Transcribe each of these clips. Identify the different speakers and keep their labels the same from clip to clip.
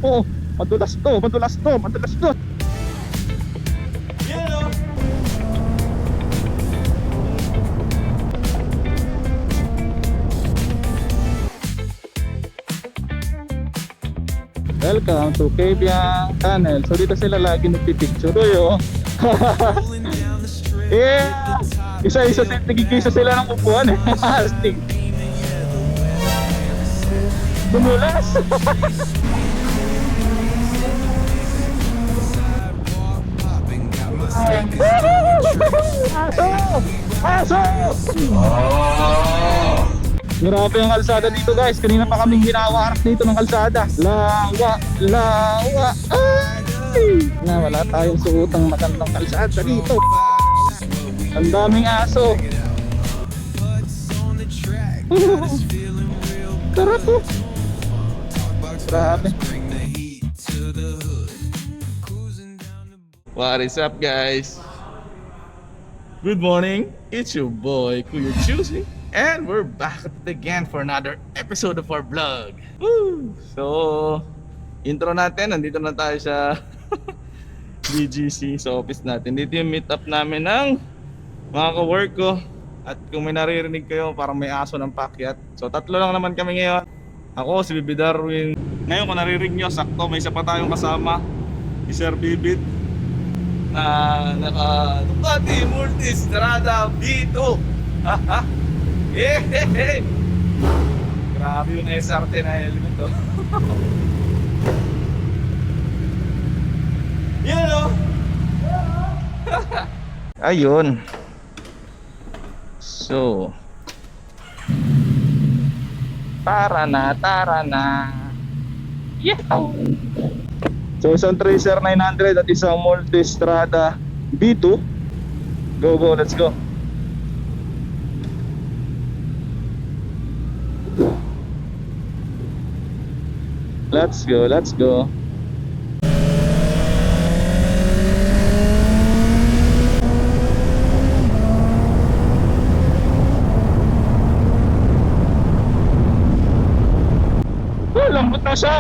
Speaker 1: Oo, madulas to, madulas to, madulas to.
Speaker 2: Yan o.
Speaker 1: Welcome to Kabyang Tunnel. So dito sila lagi nagpipicture. Yo. Yeah! Isa-isa nagkikisa sila ng upuan eh. Astig. Dumulas. Aso! Aso! Grabe ang kalsada dito guys. Kanina pa kaming hinawarak dito ng kalsada. Lawa, lawa. Ay! Na wala tayong suotang magandang kalsada dito. Ang daming aso. Tara po. Grabe.
Speaker 2: What is up guys? Good morning. It's your boy Kuya Juicy. And we're back at it again for another episode of our vlog. Woo! So, intro natin. Nandito na tayo sa BGC, sa office natin. Dito yung meet up namin ng mga ka-work ko. At kung may naririnig kayo, parang may aso ng pakyat. So, tatlo lang naman kami ngayon. Ako, si Bibi Darwin. Ngayon, kung naririnig nyo, sakto, may isa pa tayong kasama. Si Sir Bibit. Na naka-Ducati Multistrada V2. Haha. Yeah! Grabe yung SRT na helmet to. Yan o!
Speaker 1: Ayun. So, tara na. Yeah. So, isang Tracer 900 at isang Multistrada B2. Go, let's go. Let's go. Lambot na siya.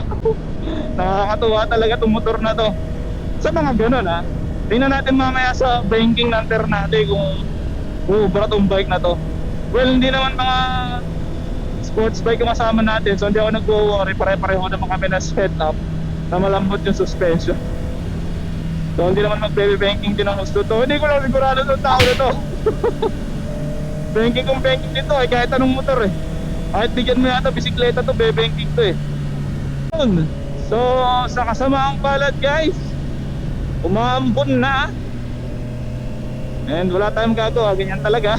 Speaker 1: Nakakatuwa talaga itong motor na to. Sa mga ganun ha, tingnan natin mamaya sa banking ng Ternate kung ubra tong bike na to. Well, hindi naman mga sports bike yung kasama natin, so hindi ako nag-worry. Pare-pareho naman kami na setup na malambot yung suspension. So hindi naman mag-baby banking din ang gusto to. Hindi ko lang sigurado itong tao na to. Banking kung banking dito eh, kahit anong motor eh. Kahit bigyan mo yata bisikleta to, baby banking to eh. So sa kasamaang palad guys, umaambon na. And wala tayong gagawa, ganyan talaga.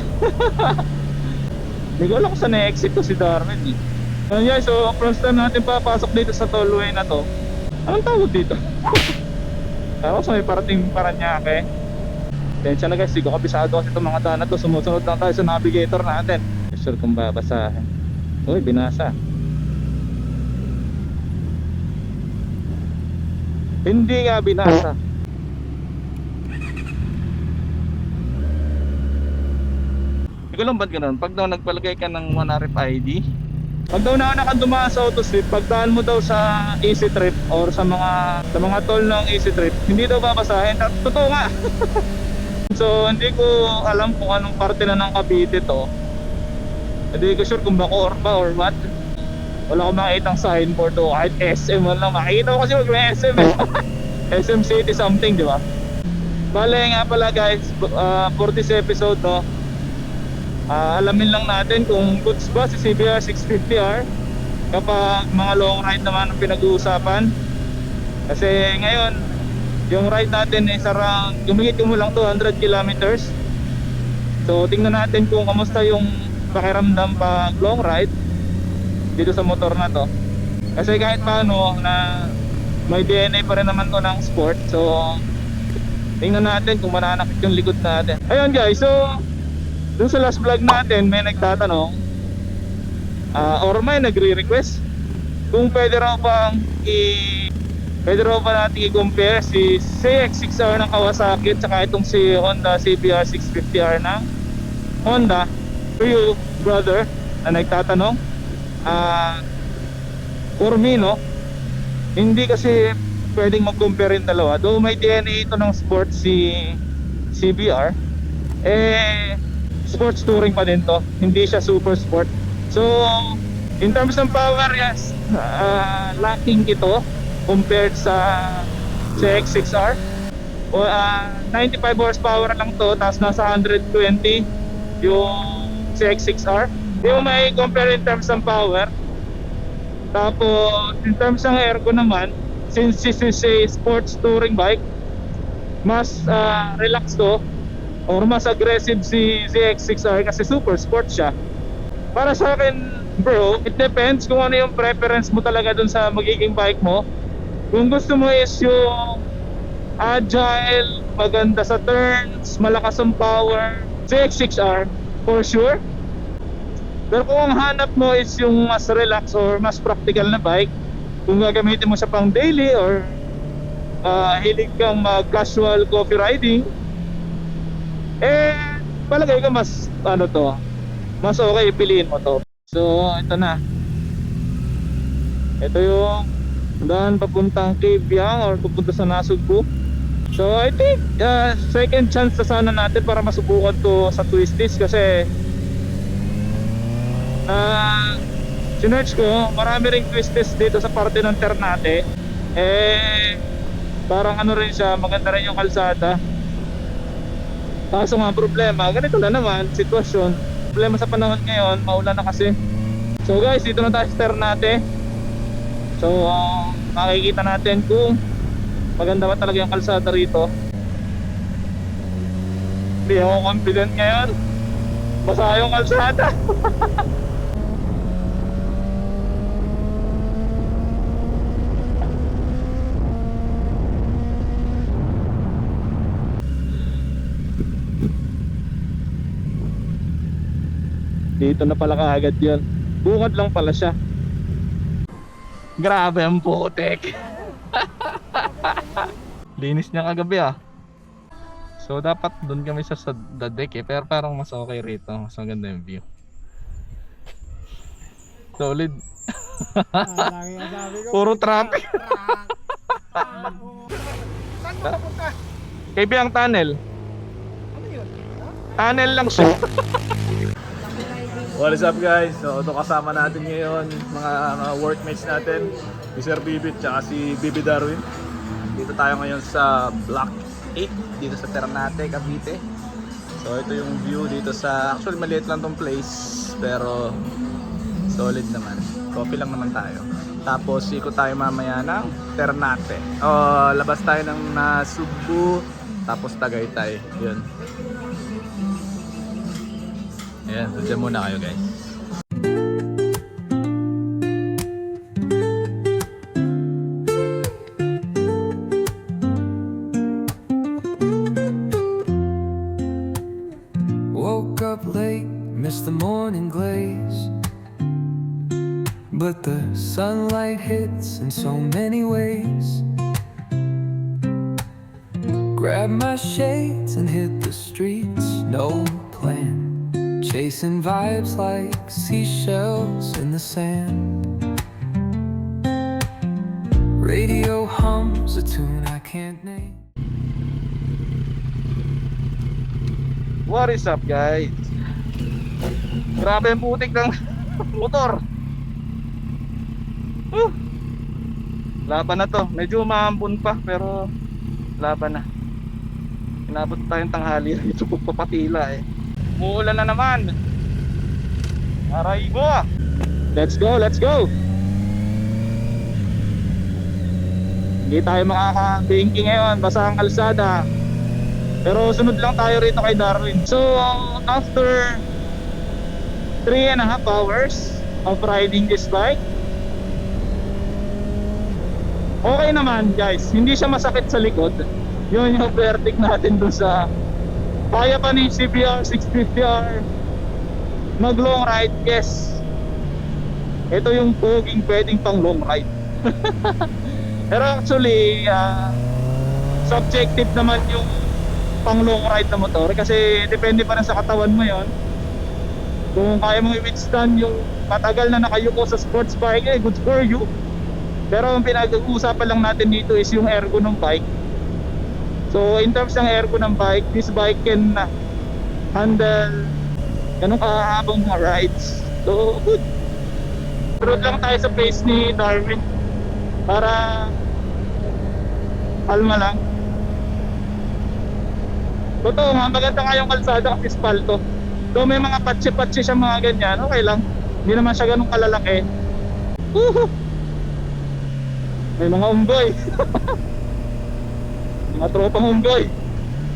Speaker 1: Hindi ko alam kung saan na-exit to si Darwin eh. Guys, so first time natin papasok dito sa tollway na to. Anong tawag dito? Tapos may parating Paranaque. Tensya na guys, di ko kabisado kasi itong mga daan na to. Sumusunod lang tayo sa navigator natin. Sure kung babasahin. Uy, binasa. Hindi nga binasa. Hindi ko lang ba't ganun, pag daw nagpalagay ka ng 1 RFID, pag daw nakadumaan sa AutoSweep, pagdaan mo daw sa Easy Trip or sa mga toll ng Easy Trip, hindi daw babasahin. Totoo nga. So hindi ko alam kung anong parte na ng Cavite to. Hindi ko sure kung Bacoor ba or what. Wala akong makitang signboard o kahit SM man lang makita ko kasi mag may SM eh. SM City something, di ba? Bale nga pala guys, for this episode no, alamin lang natin kung goods ba si CBR 650R kapag mga long ride naman ang pinag-uusapan. Kasi ngayon yung ride natin is around gumigit mo lang 200 kilometers. So tingnan natin kung kamusta yung pakiramdam pag long ride dito sa motor na to. Kasi kahit paano na may DNA pa rin naman to ng sport. So tingnan natin kung mananakit yung likod natin. Ayun guys, so dun sa last vlog natin may nagtatanong or may nagre-request kung pwede raw ba natin i-compare si CX-6R ng Kawasaki at saka itong si Honda CBR 650R ng Honda. For you brother na nagtatanong, for me no, Hindi kasi pwedeng mag-compare yung dalawa. Though may DNA ito ng sports si CBR, eh sports touring pa din to. Hindi siya super sport. So, in terms ng power, yes, lacking ito compared sa CX-6R. 95 horsepower lang to, tapos nasa 120 yung CX-6R. Hindi mo may compare in terms ng power. Tapos in terms ng airco naman, since this is a sports touring bike, mas relax to or mas aggressive si CX-6R kasi super sport siya. Para sa akin bro, it depends kung ano yung preference mo talaga dun sa magiging bike mo. Kung gusto mo is yung agile, maganda sa turns, malakas ang power, CX-6R for sure. Pero kung ang hanap mo is yung mas relax or mas practical na bike, kung gagamitin mo siya pang daily or hilig kang mag-casual coffee riding, eh palagay ko mas ano to, mas okay piliin mo to. So ito na, ito yung daan papuntang Kabyang or papunta sa Nasugbu. So I think second chance na sana natin para masubukan to sa Twisties kasi sinerch ko, marami ring Twisties dito sa parte ng Ternate. Eh parang ano rin siya, maganda rin yung kalsada. Kaso nga problema, ganito na naman sitwasyon. Problema sa panahon ngayon, maulan na kasi. So guys, dito na tayo sa Ternate. So makikita natin kung maganda ba talaga yung kalsada rito. Hindi ako confident ngayon, basa yung kalsada. Dito na pala kaagad yun. Bukod lang pala siya. Grabe ang putek. Linis niya kagabi ah. So dapat doon kami sa the deck eh. Pero parang mas okay rito. Mas maganda yung view. Solid. Puro traffic. Kaibiyang tunnel. Tunnel lang siya.
Speaker 2: What is up guys? So ito kasama natin ngayon mga workmates natin, si Sir Bibit tsaka si Bibi Darwin. Dito tayo ngayon sa Block 8 dito sa Ternate, Cavite. So ito yung view dito sa, actually maliit lang tong place pero solid naman. Coffee lang naman tayo. Tapos ikot tayo mamaya ng Ternate. Labas tayo ng Nasugbu, tapos Tagaytay. Yun. Ayan, so dyan muna kayo guys.
Speaker 3: Woke up late, missed the morning glaze, but the sunlight hits in so many ways. Grab my shades and hit the streets, no plan. Chasing vibes like seashells in the sand. Radio hums a tune I can't name.
Speaker 1: What is up guys? Grabe ang putik ng motor. Laban na to. Medyo umaampon pa pero laban na. Inabot tayong tanghali dito pagpapatila eh. Muulan na naman. Aray mo. Let's go, let's go. Hindi tayo makaka-banking ngayon, basa ang kalsada. Pero sunod lang tayo rito kay Darwin. So after 3.5 hours of riding this bike, okay naman guys. Hindi siya masakit sa likod. Yun yung verdict natin dun sa kaya pa ni CBR 650R mag long ride. Yes, ito yung poging pwedeng pang long ride. Pero actually subjective naman yung pang long ride na motor kasi depende pa rin sa katawan mo yon. Kung kaya mong i-withstand yung matagal na nakayuko sa sports bike, eh good for you. Pero ang pinag-uusapan lang natin dito is yung ergo ng bike. So in terms ng ergo ng bike, this bike can handle ganun kahabang mga rides. So good. Road lang tayo sa pace ni Darwin para kalma lang. Totoo nga, maganda nga yung kalsada kasi espalto. So may mga patsi-patsi siya mga ganyan, okay lang. Hindi naman siya ganun kalalaki. Woohoo! May mga unggoy. Mga tropang unggoy.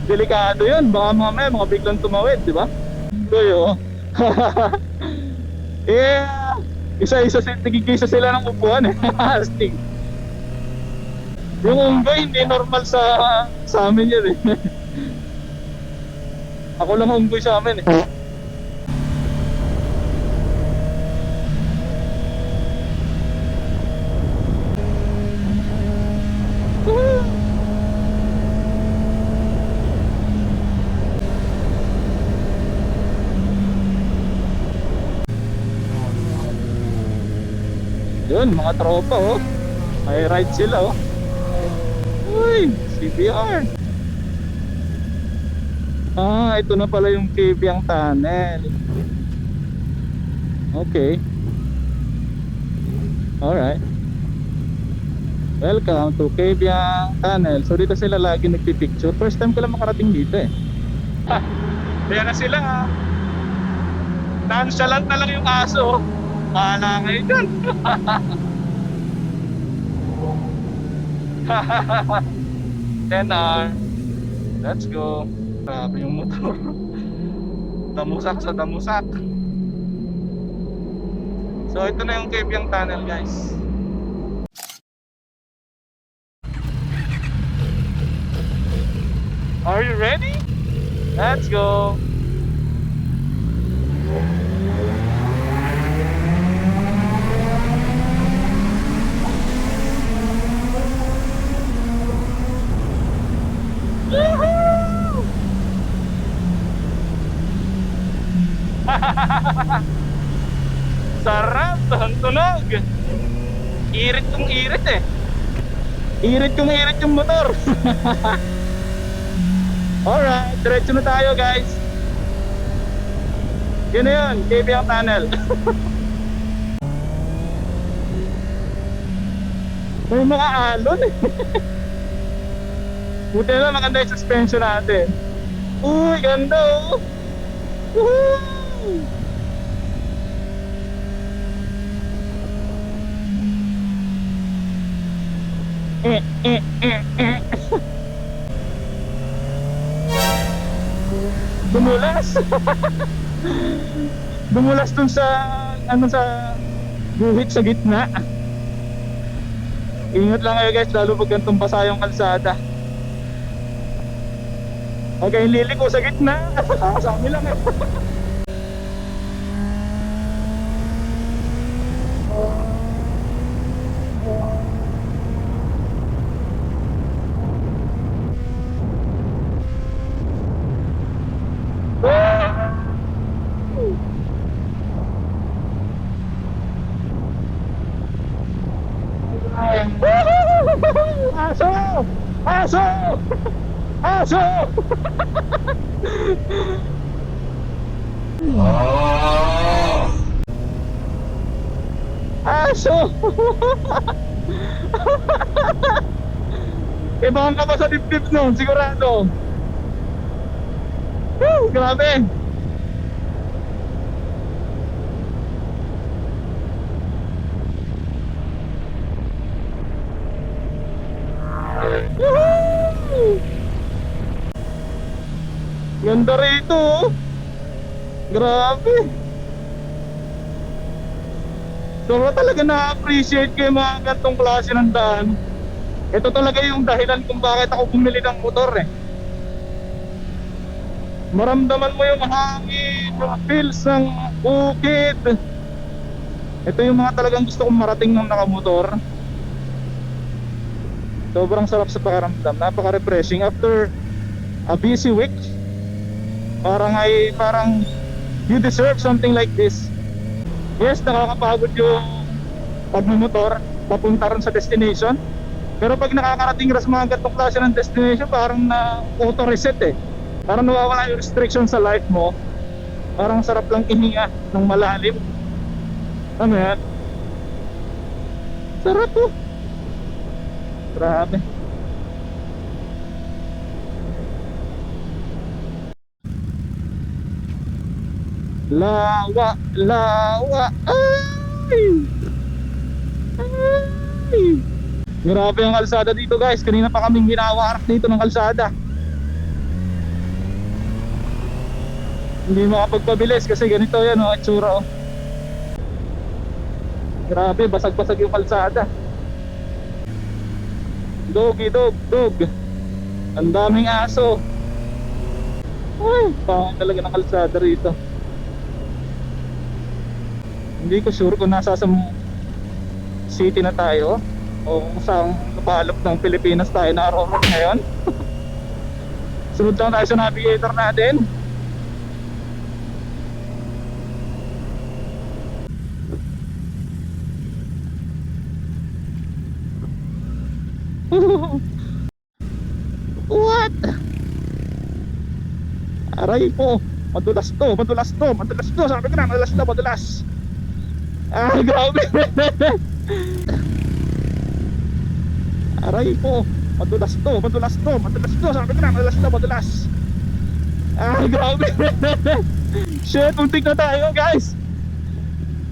Speaker 1: Delikado yun, baka mga biglang tumawid, di ba? Unggoy, oh. Yeah! Isa-isa sila ng upuan eh. Astig. Yung unggoy hindi normal sa amin yun eh. Ako lang unggoy sa amin eh. Yun, mga tropa oh. May ride sila oh. Uy, CBR. Ah, ito na pala yung Kabyang Tunnel. Okay. Alright. Welcome to Kabyang Tunnel. So dito sila lagi nagpipicture. First time ko lang makarating dito eh. Ha, kaya na sila ha. Nonchalant na lang yung aso. Kala ngayon dyan. 10R. Let's go. Grabe yung motor. Damusak sa damusak. So ito na yung Kabyang Tunnel guys. Are you ready? Let's go. Sarap, ang tunog. Irit kong irit eh. Irit kong irit yung motor. Alright, diretso na tayo guys. Yun na yun, Kabyang Tunnel. May mga alon eh. Buti na maganda yung suspension natin. Uy, ganda oh. Woohoo! Dumulas. Dumulas dun sa sa guhit sa gitna. Ingat lang kayo guys, lalo pag gantong basa yung kalsada. Okay, liliko sa gitna. Sa amin lang eh. Aso! Aso! Aso! Aso! Ibang ka ba sa dibdib nun? Sigurado. Woo! Grabe! Woohoo! Ganda rito oh. Grabe. Sobrang talaga na-appreciate ko yung mga gantong klase ng daan. Ito talaga yung dahilan kung bakit ako bumili ng motor eh. Maramdaman mo yung hangin, yung feels ng bukid. Ito yung mga talagang gusto kong marating ng nakamotor. Sobrang sarap sa pakiramdam, napaka-refreshing after a busy week. Parang you deserve something like this. Yes, nakakapagod yung pagmumotor, papunta rin sa destination. Pero pag nakakarating ka sa mga ganitong klase ng destination, parang na auto reset eh. Parang nawawala yung restriction sa life mo. Parang sarap lang ihinga ng malalim. Ano yan? Sarap po. Grabe. Lawa, lawa. Ay! Ay! Grabe ang kalsada dito guys. Kanina pa kaming ginawarak dito ng kalsada. Hindi makapagpabilis kasi ganito yan oh, itsura oh. Grabe, basag-basag yung kalsada. Dog, dog, dog. Ang daming aso. Ay, pangit talaga ng kalsada rito. Hindi ko sure kung nasa sa city na tayo o kung saan kapalop ng Pilipinas tayo naroon ngayon. Sunod lang tayo sa navigator natin. What? Aray po, madulas to, madulas to, madulas to. Sabi ko na, madulas to, madulas. Ah, grabe. Aray po, madulas to, madulas to, madulas to. Sabi ko na, madulas to, madulas. Ah, grabe. Shit, muntik na tayo guys.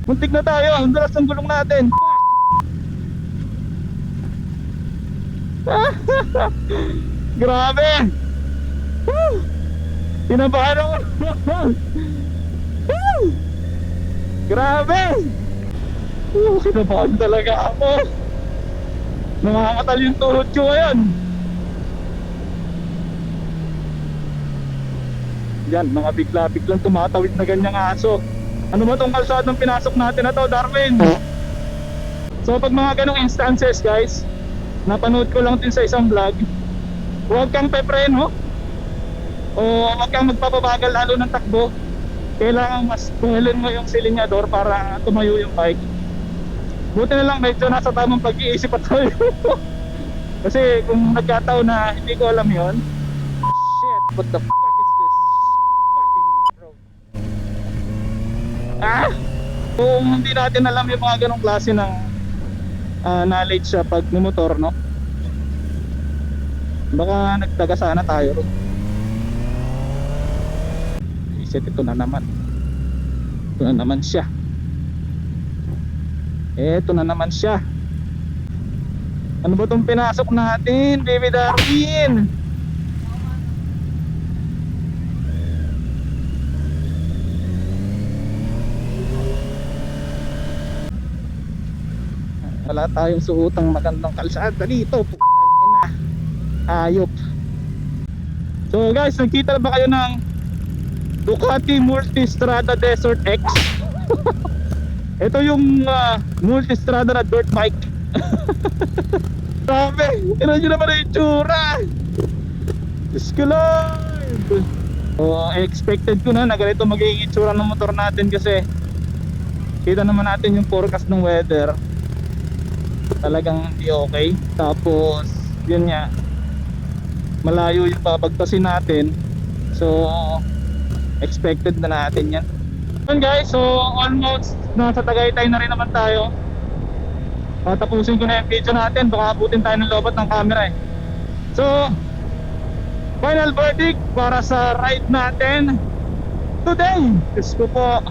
Speaker 1: Muntik na tayo, ang dulas ng gulong natin. Grabe. Tinabahan ako. Grabe. Kinabahan talaga ako. Nakakatal yung tuhod ko ngayon. Yan, mga bigla-biglang tumatawid na ganyang aso. Ano ba tong kalsadang pinasok natin na to, Darwin? So pag mga ganong instances guys, napanood ko lang din sa isang vlog, huwag kang pepreno o huwag kang magpapabagal lalo ng takbo. Kailangan mas tuhalin mo yung silinyador para tumayo yung bike. Buti na lang medyo nasa tamang pag-iisip at tayo. Kasi kung nagkataon na hindi ko alam yon, shit, what the fuck is this fucking road? Ah! Kung hindi natin alam yung mga ganong klase ng knowledge sa pagmumotor, no? Baka nagtaga sana tayo. Isit, ito na naman. Ito na naman siya. Ito na naman siya. Ano ba itong pinasok natin, baby Darwin? Wala tayong suotang magandang kalsada dito. Putang ina. Ayop. So guys, nakita na ba kayo ng Ducati Multistrada Desert X? Ito yung Multistrada na dirt bike. Grabe, tignan nyo naman yung itsura. Diyos ko Lord. So expected ko na ganito magiging itsura ng motor natin kasi kita naman natin yung forecast ng weather. Talagang hindi okay. Tapos yun nga, malayo yung babagtasin natin. So expected na natin yan. Yun guys, so almost nasa Tagaytay na rin naman tayo. Tapusin ko na yung video natin. Baka abutin tayo ng lobat ng camera eh. So final verdict para sa ride natin today. Diyos ko po.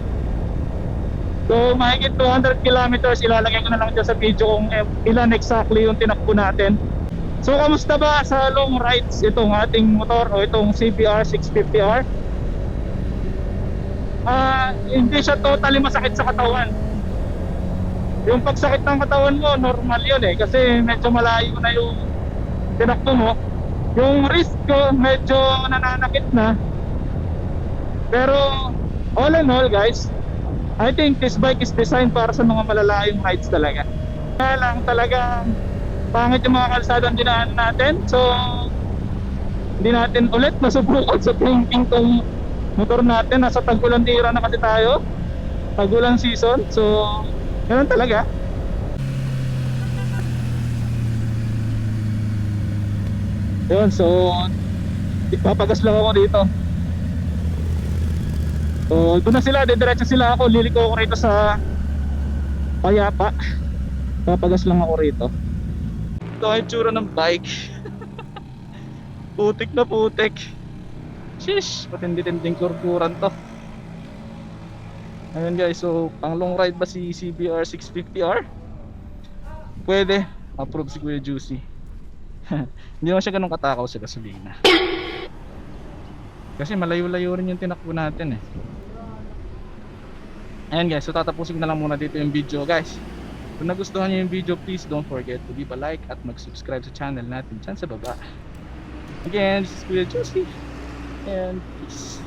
Speaker 1: So mahigit 200 kilometers, ilalagay ko na lang dyan sa video kung ilan exactly yung tinakbo natin. So kamusta ba sa long rides itong ating motor o itong CBR 650R? Hindi siya totally masakit sa katawan. Yung pagsakit ng katawan mo, normal yun eh, kasi medyo malayo na yung tinakbo mo. Yung wrist ko medyo nananakit na. Pero all in all guys, I think this bike is designed para sa mga malalayong rides talaga. Kaya lang talagang pangit yung mga kalsadang dinaan natin. So hindi natin ulit masubukan sa thinking tong motor natin. Nasa tag-ulan tira na kasi tayo, tag-ulan season. So ganun talaga. Yun, so ipapagas lang ako dito. So doon na sila, didiretso sila, ako liliko ako rito sa Payapa. Papagas lang ako rito. Ito ay tsura ng bike. Putik na putik. Shish, patindi-tinding kurkuran to. Ayun guys, so pang long ride ba si CBR 650R? Pwede, approve si Kuya Juicy. Hindi naman siya ganun katakaw sa gasolina. Kasi malayo-layo rin yung tinakbo natin eh. Ayan guys, so tatapusin na lang muna dito yung video guys. Kung nagustuhan niyo yung video, please don't forget to leave a like at mag-subscribe sa channel natin dyan sa baba. Again, this is Kuya Juicy and peace.